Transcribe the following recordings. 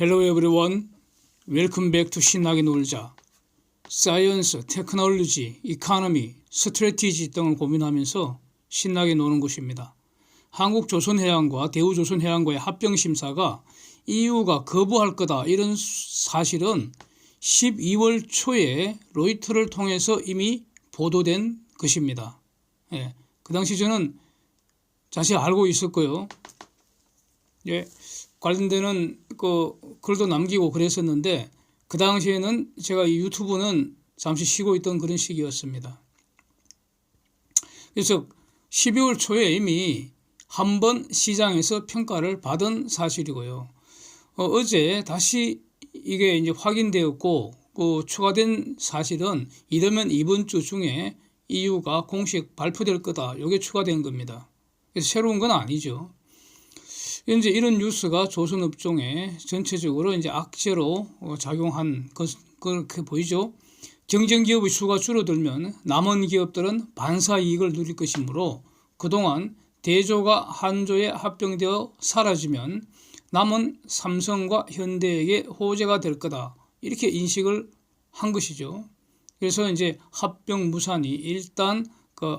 Hello everyone. Welcome back to 신나게 놀자. 사이언스, 테크놀로지, 이코노미, 스트래티지 등을 고민하면서 신나게 노는 곳입니다. 한국조선해양과 대우조선해양과의 합병심사가 EU가 거부할 거다 이런 사실은 12월 초에 로이터를 통해서 이미 보도된 것입니다. 예, 그 당시 저는 자세히 알고 있었고요. 예, 관련되는 그 글도 남기고 그랬었는데 그 당시에는 제가 이 유튜브는 잠시 쉬고 있던 그런 시기였습니다. 그래서 12월 초에 이미 한 번 시장에서 평가를 받은 사실이고요. 어제 다시 이게 이제 확인되었고 그 추가된 사실은 이러면 이번 주 중에 EU가 공식 발표될 거다. 이게 추가된 겁니다. 그래서 새로운 건 아니죠. 이제 이런 뉴스가 조선업종에 전체적으로 이제 악재로 작용한 것 그렇게 보이죠. 경쟁 기업의 수가 줄어들면 남은 기업들은 반사 이익을 누릴 것이므로 그동안 대조가 한조에 합병되어 사라지면 남은 삼성과 현대에게 호재가 될 거다. 이렇게 인식을 한 것이죠. 그래서 이제 합병 무산이 일단 그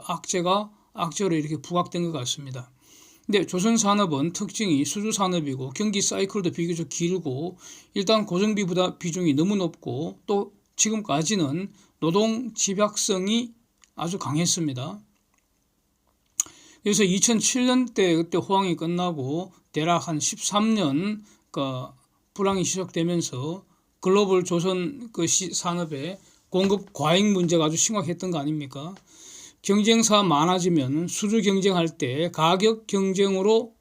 악재로 이렇게 부각된 것 같습니다. 근데 조선산업은 특징이 수주산업이고 경기 사이클도 비교적 길고 일단 고정비 부담 비중이 너무 높고 또 지금까지는 노동 집약성이 아주 강했습니다. 그래서 2007년대 그때 호황이 끝나고 대략 한 13년 불황이 시작되면서 글로벌 조선 산업의 공급 과잉 문제가 아주 심각했던 거 아닙니까? 경쟁사 많아지면 수주 경쟁할 때 가격 경쟁으로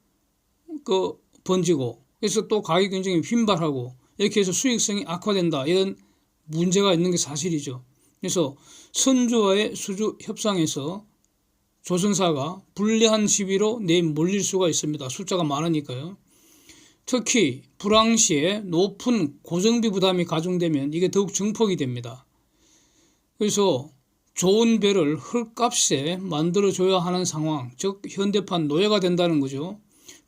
번지고 그래서 또 가격 경쟁이 빈발하고 이렇게 해서 수익성이 악화된다 이런 문제가 있는 게 사실이죠. 그래서 선주와의 수주 협상에서 조선사가 불리한 시비로 내몰릴 수가 있습니다. 숫자가 많으니까요. 특히 불황 시에 높은 고정비 부담이 가중되면 이게 더욱 증폭이 됩니다. 그래서 좋은 배를 헐값에 만들어줘야 하는 상황, 즉 현대판 노예가 된다는 거죠.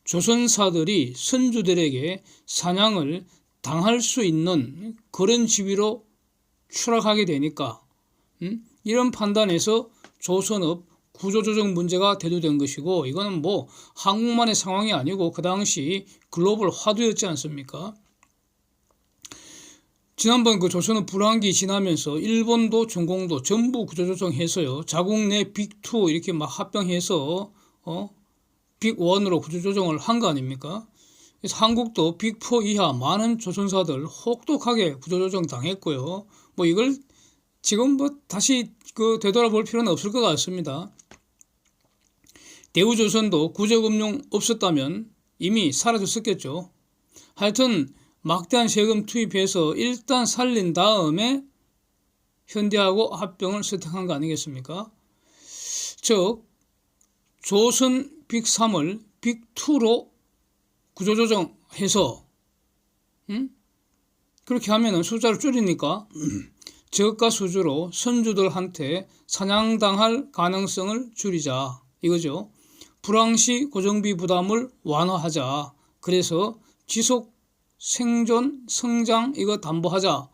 조선사들이 선주들에게 사냥을 당할 수 있는 그런 지위로 추락하게 되니까 이런 판단에서 조선업 구조조정 문제가 대두된 것이고 이거는 뭐 한국만의 상황이 아니고 그 당시 글로벌 화두였지 않습니까? 지난번 그 조선업 불황기 지나면서 일본도 중공도 전부 구조조정해서요. 자국 내 빅2 이렇게 막 합병해서 빅1으로 구조조정을 한 거 아닙니까? 그래서 한국도 빅4 이하 많은 조선사들 혹독하게 구조조정 당했고요. 뭐 이걸 지금 뭐 다시 되돌아볼 필요는 없을 것 같습니다. 대우조선도 구조금융 없었다면 이미 사라졌었겠죠. 하여튼 막대한 세금 투입해서 일단 살린 다음에 현대하고 합병을 선택한 거 아니겠습니까? 즉 조선 빅3을 빅2로 구조조정해서 그렇게 하면 숫자를 줄이니까 저가 수주로 선주들한테 사냥당할 가능성을 줄이자 이거죠. 불황시 고정비 부담을 완화하자. 그래서 지속 생존, 성장 이거 담보하자.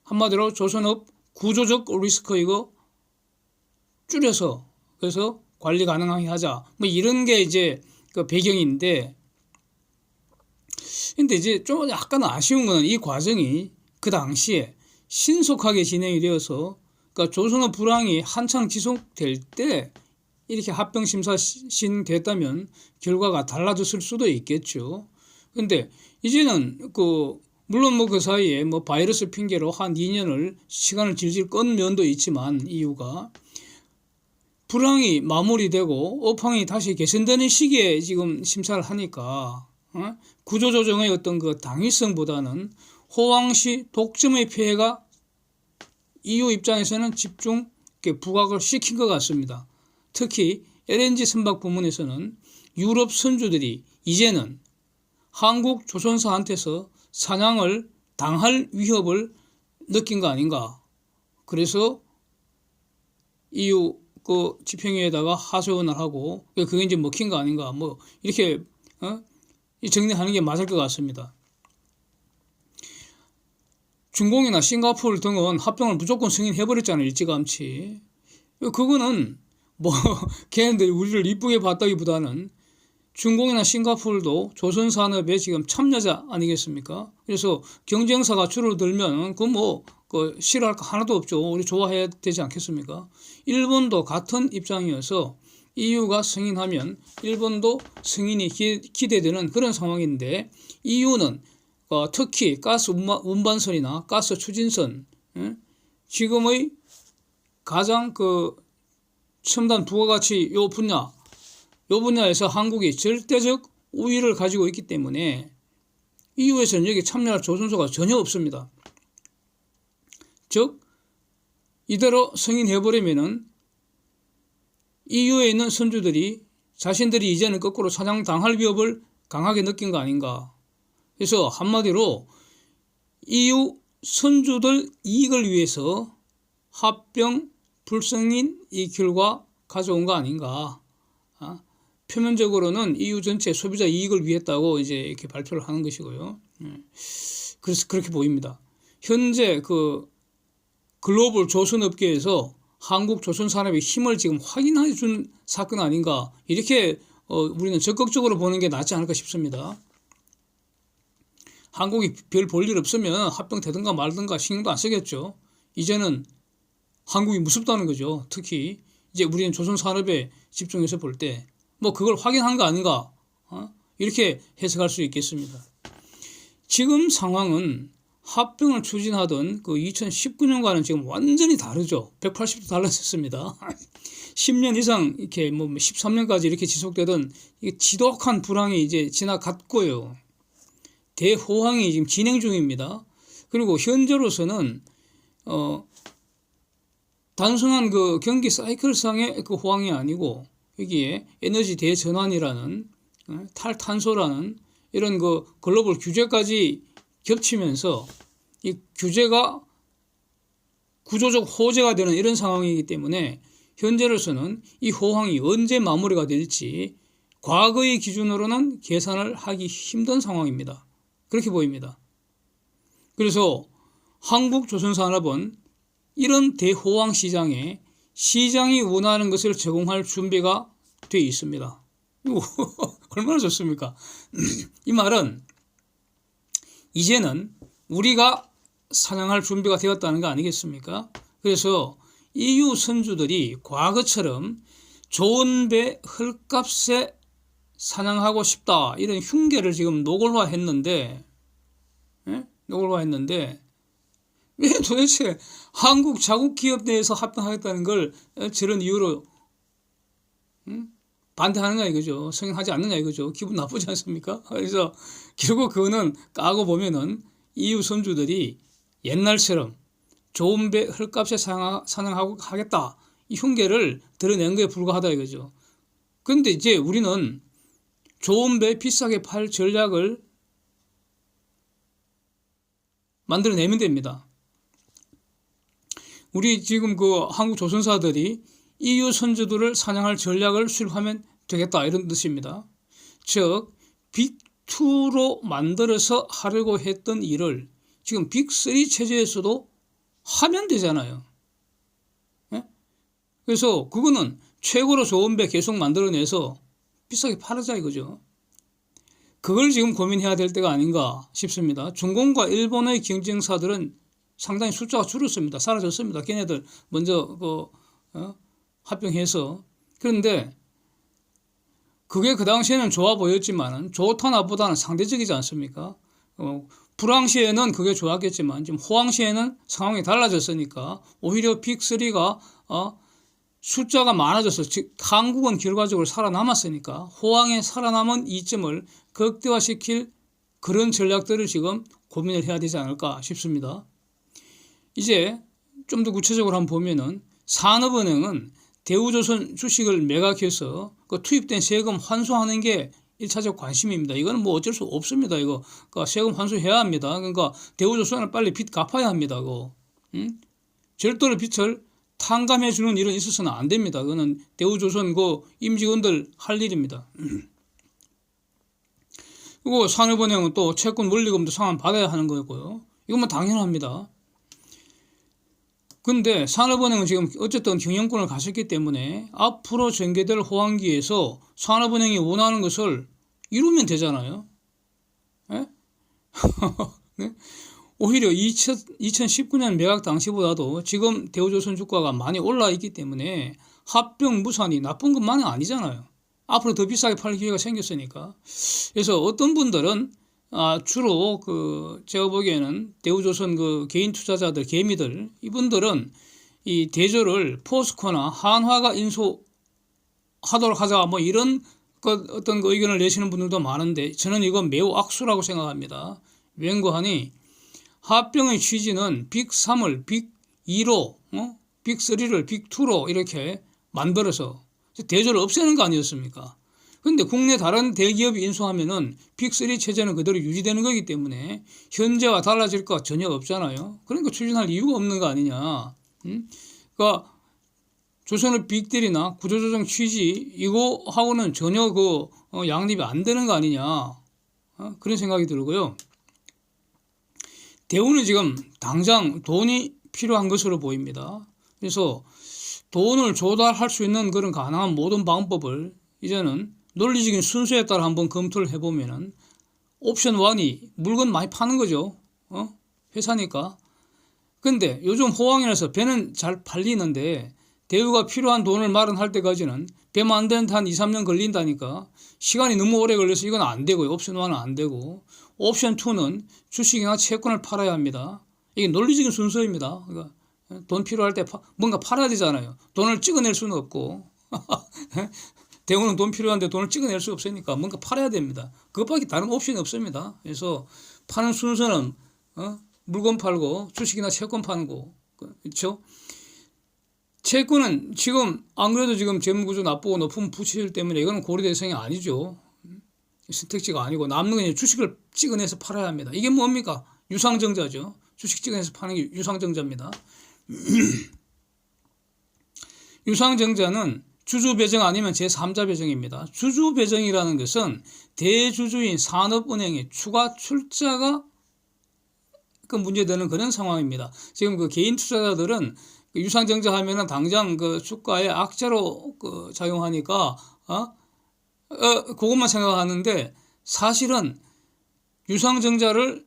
한마디로 조선업 구조적 리스크 이거 줄여서 그래서 관리 가능하게 하자. 뭐 이런 게 이제 그 배경인데, 근데 이제 좀 약간 아쉬운 거는 이 과정이 그 당시에 신속하게 진행이 되어서 그러니까 조선업 불황이 한창 지속될 때 이렇게 합병심사 시행됐다면 결과가 달라졌을 수도 있겠죠. 근데 이제는 물론 뭐 그 사이에 뭐 바이러스 핑계로 한 2년을 시간을 질질 끈 면도 있지만 이유가 불황이 마무리되고 업황이 다시 개선되는 시기에 지금 심사를 하니까 구조조정의 어떤 그 당위성보다는 호황시 독점의 피해가 EU 입장에서는 집중 부각을 시킨 것 같습니다. 특히 LNG 선박 부문에서는 유럽 선주들이 이제는 한국 조선사한테서 사냥을 당할 위협을 느낀 거 아닌가. 그래서 EU 집행위에다가 하소연을 하고 그게 이제 먹힌 거 아닌가. 뭐 이렇게 정리하는 게 맞을 것 같습니다. 중공이나 싱가포르 등은 합병을 무조건 승인해버렸잖아요. 일찌감치. 그거는 뭐 걔네들이 우리를 이쁘게 봤다기보다는 중공이나 싱가포르도 조선산업에 지금 참여자 아니겠습니까? 그래서 경쟁사가 줄어들면 그 싫어할 거 하나도 없죠. 우리 좋아해야 되지 않겠습니까? 일본도 같은 입장이어서 EU가 승인하면 일본도 승인이 기대되는 그런 상황인데 EU는 특히 가스 운반선이나 가스 추진선 지금의 가장 첨단 부가가치 요 분야에서 한국이 절대적 우위를 가지고 있기 때문에 EU에서는 여기 참여할 조선소가 전혀 없습니다. 즉 이대로 승인해버리면은 EU에 있는 선주들이 자신들이 이제는 거꾸로 사냥당할 위협을 강하게 느낀 거 아닌가. 그래서 한마디로 EU 선주들 이익을 위해서 합병 불승인 이 결과 가져온 거 아닌가. 표면적으로는 EU 전체 소비자 이익을 위했다고 이제 이렇게 발표를 하는 것이고요. 그래서 그렇게 보입니다. 현재 글로벌 조선업계에서 한국 조선산업의 힘을 지금 확인해 준 사건 아닌가. 이렇게 우리는 적극적으로 보는 게 낫지 않을까 싶습니다. 한국이 별 볼 일 없으면 합병되든가 말든가 신경도 안 쓰겠죠. 이제는 한국이 무섭다는 거죠. 특히 이제 우리는 조선산업에 집중해서 볼 때 그걸 확인한 거 아닌가. 이렇게 해석할 수 있겠습니다. 지금 상황은 합병을 추진하던 2019년과는 지금 완전히 다르죠. 180도 달라졌습니다. 10년 이상 이렇게 13년까지 이렇게 지속되던 지독한 불황이 이제 지나갔고요. 대호황이 지금 진행 중입니다. 그리고 현재로서는 단순한 경기 사이클상의 호황이 아니고 여기에 에너지 대전환이라는 탈탄소라는 이런 글로벌 규제까지 겹치면서 이 규제가 구조적 호재가 되는 이런 상황이기 때문에 현재로서는 이 호황이 언제 마무리가 될지 과거의 기준으로는 계산을 하기 힘든 상황입니다. 그렇게 보입니다. 그래서 한국 조선산업은 이런 대호황 시장에 시장이 원하는 것을 제공할 준비가 되어 있습니다. 이거 얼마나 좋습니까? 이 말은 이제는 우리가 사냥할 준비가 되었다는 거 아니겠습니까? 그래서 EU 선주들이 과거처럼 좋은 배 헐값에 사냥하고 싶다 이런 흉계를 지금 노골화했는데 왜 도대체 한국 자국 기업 내에서 합병하겠다는 걸 저런 이유로 반대하느냐 이거죠. 승인하지 않느냐 이거죠. 기분 나쁘지 않습니까? 그래서 결국 그거는 까고 보면은 EU 선주들이 옛날처럼 좋은 배 헐값에 사냥하고 하겠다 이 흉계를 드러낸 거에 불과하다 이거죠. 그런데 이제 우리는 좋은 배 비싸게 팔 전략을 만들어내면 됩니다. 우리 지금 한국 조선사들이 EU 선주들을 사냥할 전략을 수립하면 되겠다 이런 뜻입니다. 즉 빅2로 만들어서 하려고 했던 일을 지금 빅3 체제에서도 하면 되잖아요. 그래서 그거는 최고로 좋은 배 계속 만들어내서 비싸게 팔아자 이거죠. 그걸 지금 고민해야 될 때가 아닌가 싶습니다. 중공과 일본의 경쟁사들은 상당히 숫자가 줄었습니다. 사라졌습니다. 걔네들 먼저 합병해서. 그런데 그게 그 당시에는 좋아 보였지만 좋다 나보다는 상대적이지 않습니까? 불황시에는 그게 좋았겠지만 지금 호황시에는 상황이 달라졌으니까 오히려 빅3가 숫자가 많아져서 즉 한국은 결과적으로 살아남았으니까 호황에 살아남은 이점을 극대화시킬 그런 전략들을 지금 고민을 해야 되지 않을까 싶습니다. 이제 좀 더 구체적으로 한번 보면은 산업은행은 대우조선 주식을 매각해서 투입된 세금 환수하는 게 1차적 관심입니다. 이거는 어쩔 수 없습니다. 이거 세금 환수해야 합니다. 그러니까 대우조선을 빨리 빚 갚아야 합니다. 절도를 빚을 탕감해 주는 일은 있어서는 안 됩니다. 그거는 대우조선 임직원들 할 일입니다. 그리고 산업은행은 또 채권 원리금도 상환 받아야 하는 거고요. 이건 뭐 당연합니다. 근데 산업은행은 지금 어쨌든 경영권을 가졌기 때문에 앞으로 전개될 호황기에서 산업은행이 원하는 것을 이루면 되잖아요. 예? 네? 오히려 2019년 매각 당시보다도 지금 대우조선 주가가 많이 올라 있기 때문에 합병 무산이 나쁜 것만은 아니잖아요. 앞으로 더 비싸게 팔 기회가 생겼으니까. 그래서 어떤 분들은 주로 제가 보기에는 대우조선 개인 투자자들, 개미들, 이분들은 이 대조를 포스코나 한화가 인수하도록 하자, 뭐 이런 어떤 의견을 내시는 분들도 많은데 저는 이건 매우 악수라고 생각합니다. 왠고하니 합병의 취지는 빅3을 빅2로, 빅3를 빅2로 이렇게 만들어서 대조를 없애는 거 아니었습니까? 근데 국내 다른 대기업이 인수하면은 빅3 체제는 그대로 유지되는 거기 때문에 현재와 달라질 거 전혀 없잖아요. 그러니까 추진할 이유가 없는 거 아니냐. 그러니까 조선의 빅딜이나 구조조정 취지 이거하고는 전혀 양립이 안 되는 거 아니냐. 그런 생각이 들고요. 대우는 지금 당장 돈이 필요한 것으로 보입니다. 그래서 돈을 조달할 수 있는 그런 가능한 모든 방법을 이제는 논리적인 순서에 따라 한번 검토를 해보면은 옵션 1이 물건 많이 파는 거죠. 회사니까. 근데 요즘 호황이라서 배는 잘 팔리는데 대우가 필요한 돈을 마련할 때까지는 배 만드는데 한 2, 3년 걸린다니까 시간이 너무 오래 걸려서 이건 안 되고요. 옵션 1은 안 되고 옵션 2는 주식이나 채권을 팔아야 합니다. 이게 논리적인 순서입니다. 그러니까 돈 필요할 때 뭔가 팔아야 되잖아요. 돈을 찍어낼 수는 없고 대우는 돈 필요한데 돈을 찍어낼 수 없으니까 뭔가 팔아야 됩니다. 그것밖에 다른 옵션이 없습니다. 그래서 파는 순서는 물건 팔고 주식이나 채권 파는 거 그렇죠? 채권은 지금 안 그래도 지금 재무구조 나쁘고 높은 부채율 때문에 이거는 고려 대상이 아니죠. 선택지가 아니고 남는 건 주식을 찍어내서 팔아야 합니다. 이게 뭡니까? 유상증자죠. 주식 찍어내서 파는 게 유상증자입니다. 유상증자는 주주배정 아니면 제3자 배정입니다. 주주배정이라는 것은 대주주인 산업은행의 추가 출자가 문제되는 그런 상황입니다. 지금 개인 투자자들은 유상증자 하면은 당장 주가에 악재로 작용하니까 그것만 생각하는데 사실은 유상증자를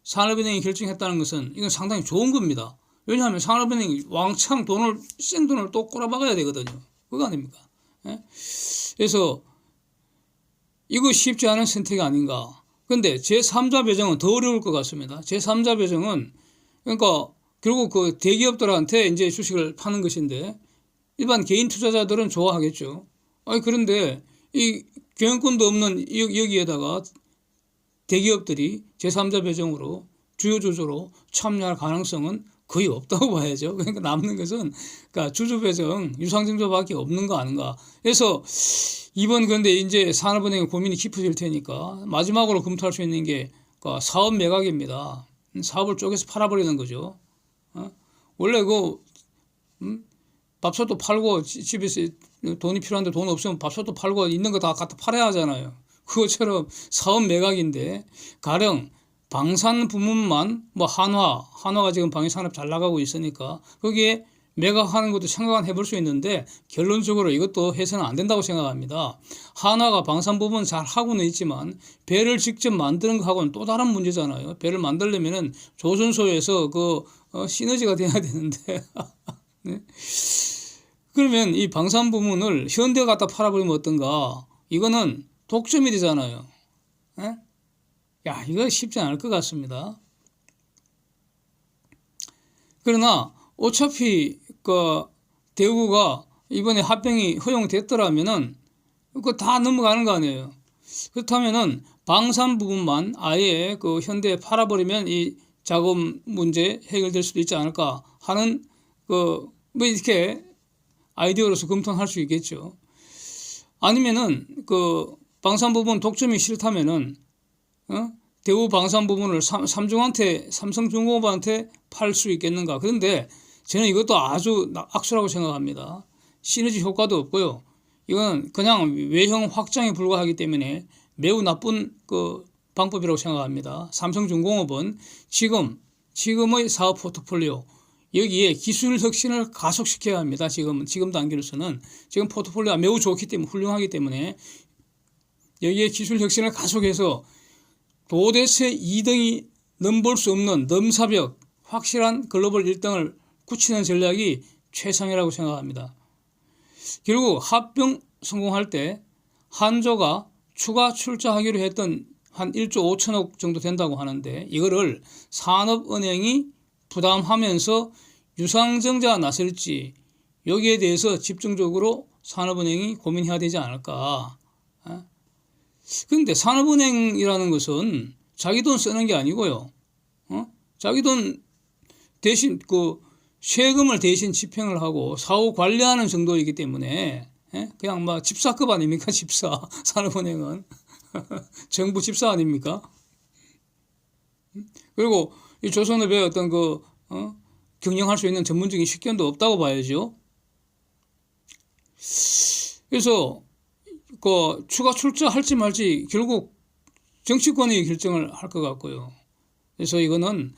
산업은행이 결정했다는 것은 이건 상당히 좋은 겁니다. 왜냐하면 산업은행이 왕창 생돈을 또 꼬라박아야 되거든요. 그거 아닙니까? 예? 그래서 이거 쉽지 않은 선택이 아닌가. 근데 제3자 배정은 더 어려울 것 같습니다. 제3자 배정은 그러니까 결국 대기업들한테 이제 주식을 파는 것인데 일반 개인 투자자들은 좋아하겠죠. 그런데 이 경영권도 없는 여기에다가 대기업들이 제3자 배정으로 주요 주주로 참여할 가능성은 거의 없다고 봐야죠. 그러니까 남는 것은 주주 배정, 유상증자밖에 없는 거 아닌가. 그래서 이번 근데 이제 산업은행의 고민이 깊어질 테니까 마지막으로 검토할 수 있는 게 사업 매각입니다. 사업을 쪼개서 팔아버리는 거죠. 원래 밥솥도 팔고 집에서 돈이 필요한데 돈 없으면 밥솥도 팔고 있는 거 다 갖다 팔아야 하잖아요. 그것처럼 사업 매각인데 가령 방산 부문만 한화가 지금 방위산업 잘 나가고 있으니까 거기에 매각하는 것도 생각은 해볼 수 있는데 결론적으로 이것도 해서는 안 된다고 생각합니다. 한화가 방산 부분 잘 하고는 있지만 배를 직접 만드는 거하고는 또 다른 문제잖아요. 배를 만들려면은 조선소에서 시너지가 돼야 되는데 네? 그러면 이 방산 부문을 현대가 갖다 팔아버리면 어떤가? 이거는 독점이 되잖아요. 네? 야, 이거 쉽지 않을 것 같습니다. 그러나 어차피 대우가 이번에 합병이 허용됐더라면은 그거 다 넘어가는 거 아니에요. 그렇다면은 방산 부분만 아예 현대에 팔아버리면 이 자금 문제 해결될 수도 있지 않을까 하는 이렇게 아이디어로서 검토할 수 있겠죠. 아니면은 방산 부분 독점이 싫다면은 대우 방산 부분을 삼성중공업한테 팔 수 있겠는가. 그런데 저는 이것도 아주 악수라고 생각합니다. 시너지 효과도 없고요. 이건 그냥 외형 확장에 불과하기 때문에 매우 나쁜 방법이라고 생각합니다. 삼성중공업은 지금의 사업 포트폴리오 여기에 기술 혁신을 가속시켜야 합니다. 지금 단계로서는 지금 포트폴리오가 매우 좋기 때문에 훌륭하기 때문에 여기에 기술 혁신을 가속해서 도대체 2등이 넘볼 수 없는 넘사벽 확실한 글로벌 1등을 굳히는 전략이 최상이라고 생각합니다. 결국 합병 성공할 때 한조가 추가 출자하기로 했던 한 1조 5천억 정도 된다고 하는데 이거를 산업은행이 부담하면서 유상증자가 나설지 여기에 대해서 집중적으로 산업은행이 고민해야 되지 않을까. 그런데 산업은행이라는 것은 자기 돈 쓰는 게 아니고요. 자기 돈 대신 세금을 대신 집행을 하고 사후 관리하는 정도이기 때문에 그냥 막 집사급 아닙니까? 집사. 산업은행은 정부 집사 아닙니까? 그리고 이 조선업의 어떤 경영할 수 있는 전문적인 식견도 없다고 봐야죠. 그래서 추가 출자할지 말지 결국 정치권이 결정을 할 것 같고요. 그래서 이거는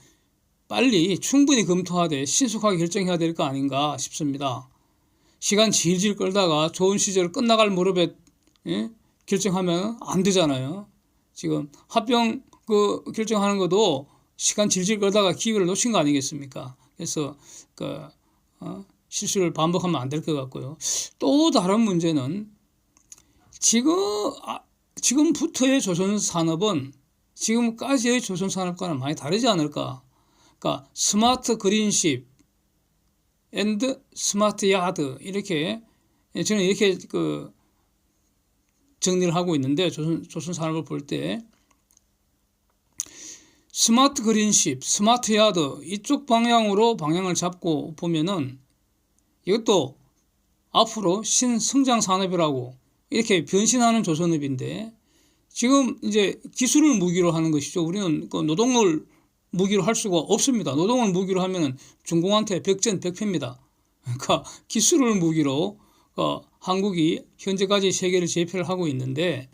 빨리 충분히 검토하되 신속하게 결정해야 될 거 아닌가 싶습니다. 시간 질질 끌다가 좋은 시절 끝나갈 무렵에 결정하면 안 되잖아요. 지금 합병 결정하는 것도 시간 질질 끌다가 기회를 놓친 거 아니겠습니까? 그래서 실수를 반복하면 안 될 것 같고요. 또 다른 문제는 지금부터의 조선산업은 지금까지의 조선산업과는 많이 다르지 않을까. 그러니까 스마트 그린십 앤드 스마트 야드 이렇게 저는 이렇게 정리를 하고 있는데 조선산업을 볼 때 스마트 그린십, 스마트 야드 이쪽 방향으로 방향을 잡고 보면은 이것도 앞으로 신성장 산업이라고 이렇게 변신하는 조선업인데 지금 이제 기술을 무기로 하는 것이죠. 우리는 노동을 무기로 할 수가 없습니다. 노동을 무기로 하면은 중공한테 백전백패입니다. 그러니까 기술을 무기로 한국이 현재까지 세계를 제패를 하고 있는데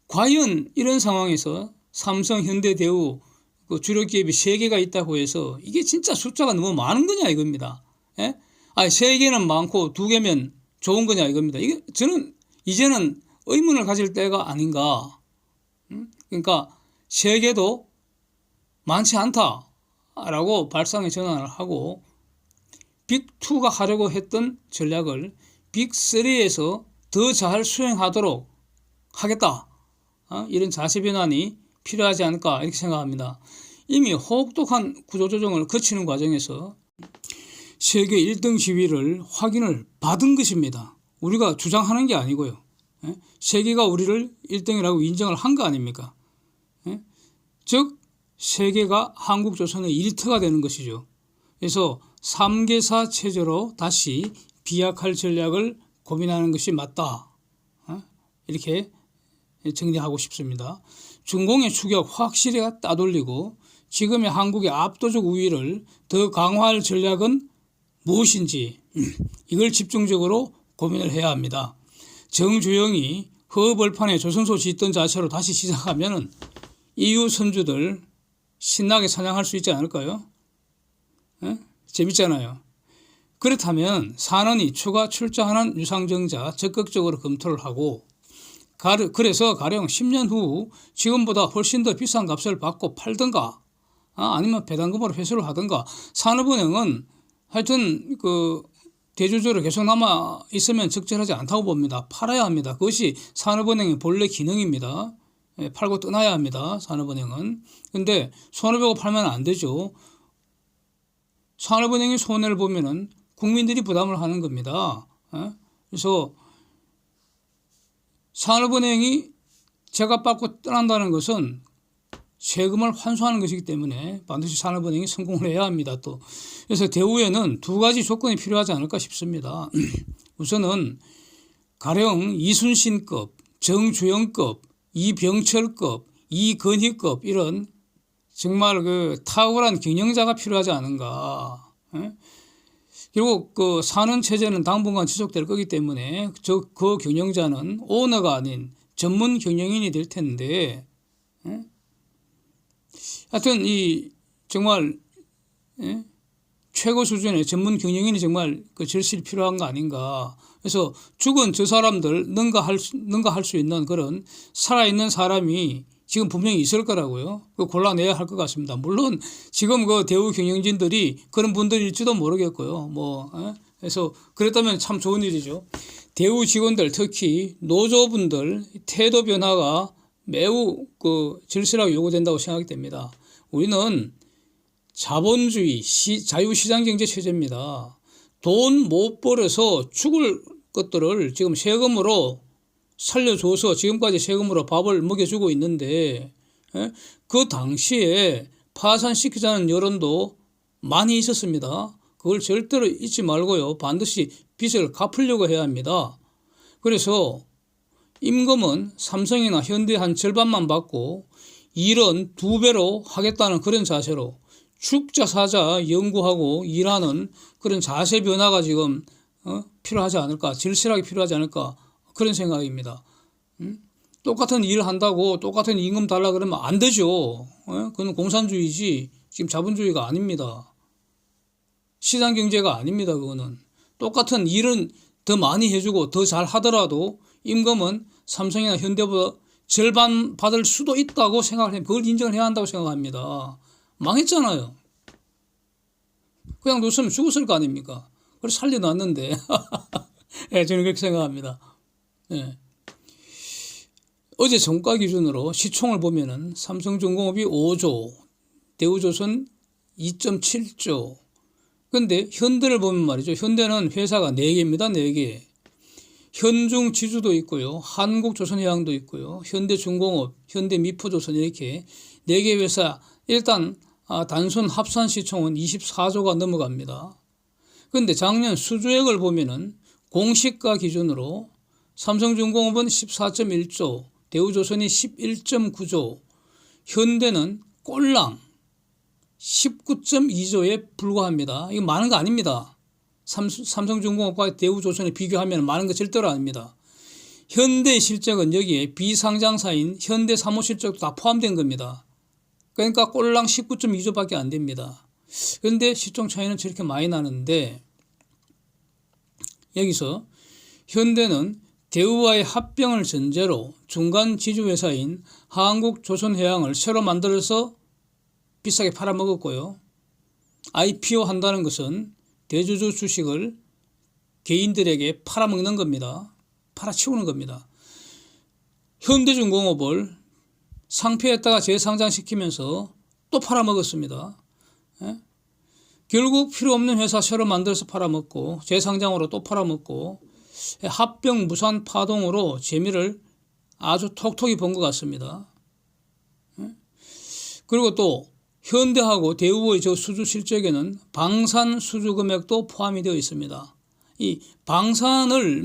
과연 이런 상황에서 삼성, 현대, 대우 주력 기업이 3개가 있다고 해서 이게 진짜 숫자가 너무 많은 거냐 이겁니다. 아니 3개는 많고 2개면 좋은 거냐 이겁니다. 이게 저는 이제는 의문을 가질 때가 아닌가. 그러니까 3개도 많지 않다라고 발상의 전환을 하고 빅2가 하려고 했던 전략을 빅3에서 더 잘 수행하도록 하겠다. 이런 자세 변환이 필요하지 않을까 이렇게 생각합니다. 이미 혹독한 구조조정을 거치는 과정에서 세계 1등 지위를 확인을 받은 것입니다. 우리가 주장하는 게 아니고요. 세계가 우리를 1등이라고 인정을 한 거 아닙니까? 즉 세계가 한국 조선의 일터가 되는 것이죠. 그래서 3개사 체제로 다시 비약할 전략을 고민하는 것이 맞다. 이렇게 정리하고 싶습니다. 중공의 추격 확실히 따돌리고 지금의 한국의 압도적 우위를 더 강화할 전략은 무엇인지 이걸 집중적으로 고민을 해야 합니다. 정주영이 허벌판에 조선소 짓던 자체로 다시 시작하면 이후 선주들 신나게 사냥할 수 있지 않을까요? 재밌잖아요. 그렇다면 산원이 추가 출자하는 유상증자 적극적으로 검토를 하고 그래서 가령 10년 후 지금보다 훨씬 더 비싼 값을 받고 팔든가 아니면 배당금으로 회수를 하든가 산업은행은 하여튼 대주주로 계속 남아 있으면 적절하지 않다고 봅니다. 팔아야 합니다. 그것이 산업은행의 본래 기능입니다. 팔고 떠나야 합니다. 산업은행은. 근데 손해보고 팔면 안 되죠. 산업은행의 손해를 보면은 국민들이 부담을 하는 겁니다. 그래서 산업은행이 제값받고 떠난다는 것은 세금을 환수하는 것이기 때문에 반드시 산업은행이 성공을 해야 합니다. 또 그래서 대우에는 2가지 조건이 필요하지 않을까 싶습니다. 우선은 가령 이순신급, 정주영급, 이병철급, 이건희급 이런 정말 탁월한 경영자가 필요하지 않은가. 결국 산업 체제는 당분간 지속될 거기 때문에 그 경영자는 오너가 아닌 전문 경영인이 될 텐데 하여튼 이 정말 최고 수준의 전문 경영인이 정말 그 절실히 필요한 거 아닌가. 그래서 죽은 저 사람들 능가할 수 있는 그런 살아있는 사람이 지금 분명히 있을 거라고요. 그 골라내야 할 것 같습니다. 물론 지금 그 대우 경영진들이 그런 분들일지도 모르겠고요. 그래서 그랬다면 참 좋은 일이죠. 대우 직원들 특히 노조분들 태도 변화가 매우 그 절실하게 요구된다고 생각이 됩니다. 우리는 자본주의 자유시장경제 체제입니다. 돈 못 벌어서 죽을 것들을 지금 세금으로 살려줘서 지금까지 세금으로 밥을 먹여주고 있는데 그 당시에 파산시키자는 여론도 많이 있었습니다. 그걸 절대로 잊지 말고요. 반드시 빚을 갚으려고 해야 합니다. 그래서 임금은 삼성이나 현대 한 절반만 받고 일은 2배로 하겠다는 그런 자세로 죽자 사자 연구하고 일하는 그런 자세 변화가 지금 필요하지 않을까, 절실하게 필요하지 않을까 그런 생각입니다. 똑같은 일을 한다고 똑같은 임금 달라 그러면 안 되죠. 그건 공산주의지 지금 자본주의가 아닙니다. 시장경제가 아닙니다. 그거는 똑같은 일은 더 많이 해주고 더 잘 하더라도 임금은 삼성이나 현대보다 절반 받을 수도 있다고 생각을 해요. 그걸 인정을 해야 한다고 생각합니다. 망했잖아요. 그냥 뒀으면 죽었을 거 아닙니까? 그걸 살려놨는데 네, 저는 그렇게 생각합니다. 네. 어제 종가 기준으로 시총을 보면은 삼성중공업이 5조, 대우조선 2.7조. 근데 현대를 보면 말이죠. 현대는 회사가 4개입니다. 4개. 현중지주도 있고요. 한국조선해양도 있고요. 현대중공업, 현대미포조선 이렇게 4개 회사 일단 단순 합산 시총은 24조가 넘어갑니다. 그런데 작년 수주액을 보면은 공시가 기준으로 삼성중공업은 14.1조, 대우조선이 11.9조, 현대는 꼴랑 19.2조에 불과합니다. 이거 많은 거 아닙니다. 삼성중공업과 대우조선에 비교하면 많은 거 절대로 아닙니다. 현대 실적은 여기에 비상장사인 현대 사무실적도 다 포함된 겁니다. 그러니까 꼴랑 19.2조밖에 안 됩니다. 그런데 시총 차이는 저렇게 많이 나는데 여기서 현대는 대우와의 합병을 전제로 중간 지주회사인 한국조선해양을 새로 만들어서 비싸게 팔아먹었고요. IPO 한다는 것은 대주주 주식을 개인들에게 팔아먹는 겁니다. 팔아치우는 겁니다. 현대중공업을 상폐했다가 재상장시키면서 또 팔아먹었습니다. 결국 필요 없는 회사 새로 만들어서 팔아먹고 재상장으로 또 팔아먹고 합병 무산 파동으로 재미를 아주 톡톡히 본 것 같습니다. 그리고 또 현대하고 대우의 저 수주 실적에는 방산 수주 금액도 포함이 되어 있습니다. 이 방산을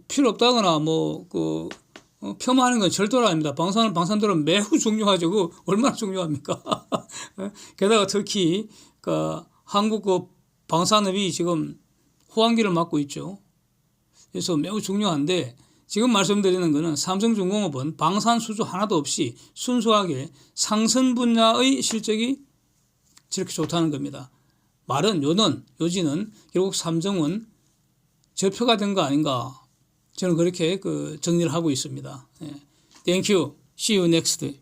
필요 없다거나 폄하하는 건 절대로 아닙니다. 방산대로 매우 중요하죠. 그 얼마나 중요합니까? 게다가 특히 한국 방산업이 지금 호황기를 맞고 있죠. 그래서 매우 중요한데 지금 말씀드리는 것은 삼성중공업은 방산 수주 하나도 없이 순수하게 상선 분야의 실적이 저렇게 좋다는 겁니다. 말은 요지는 결국 삼성은 저표가 된 거 아닌가 저는 그렇게 정리를 하고 있습니다. Thank you. See you next.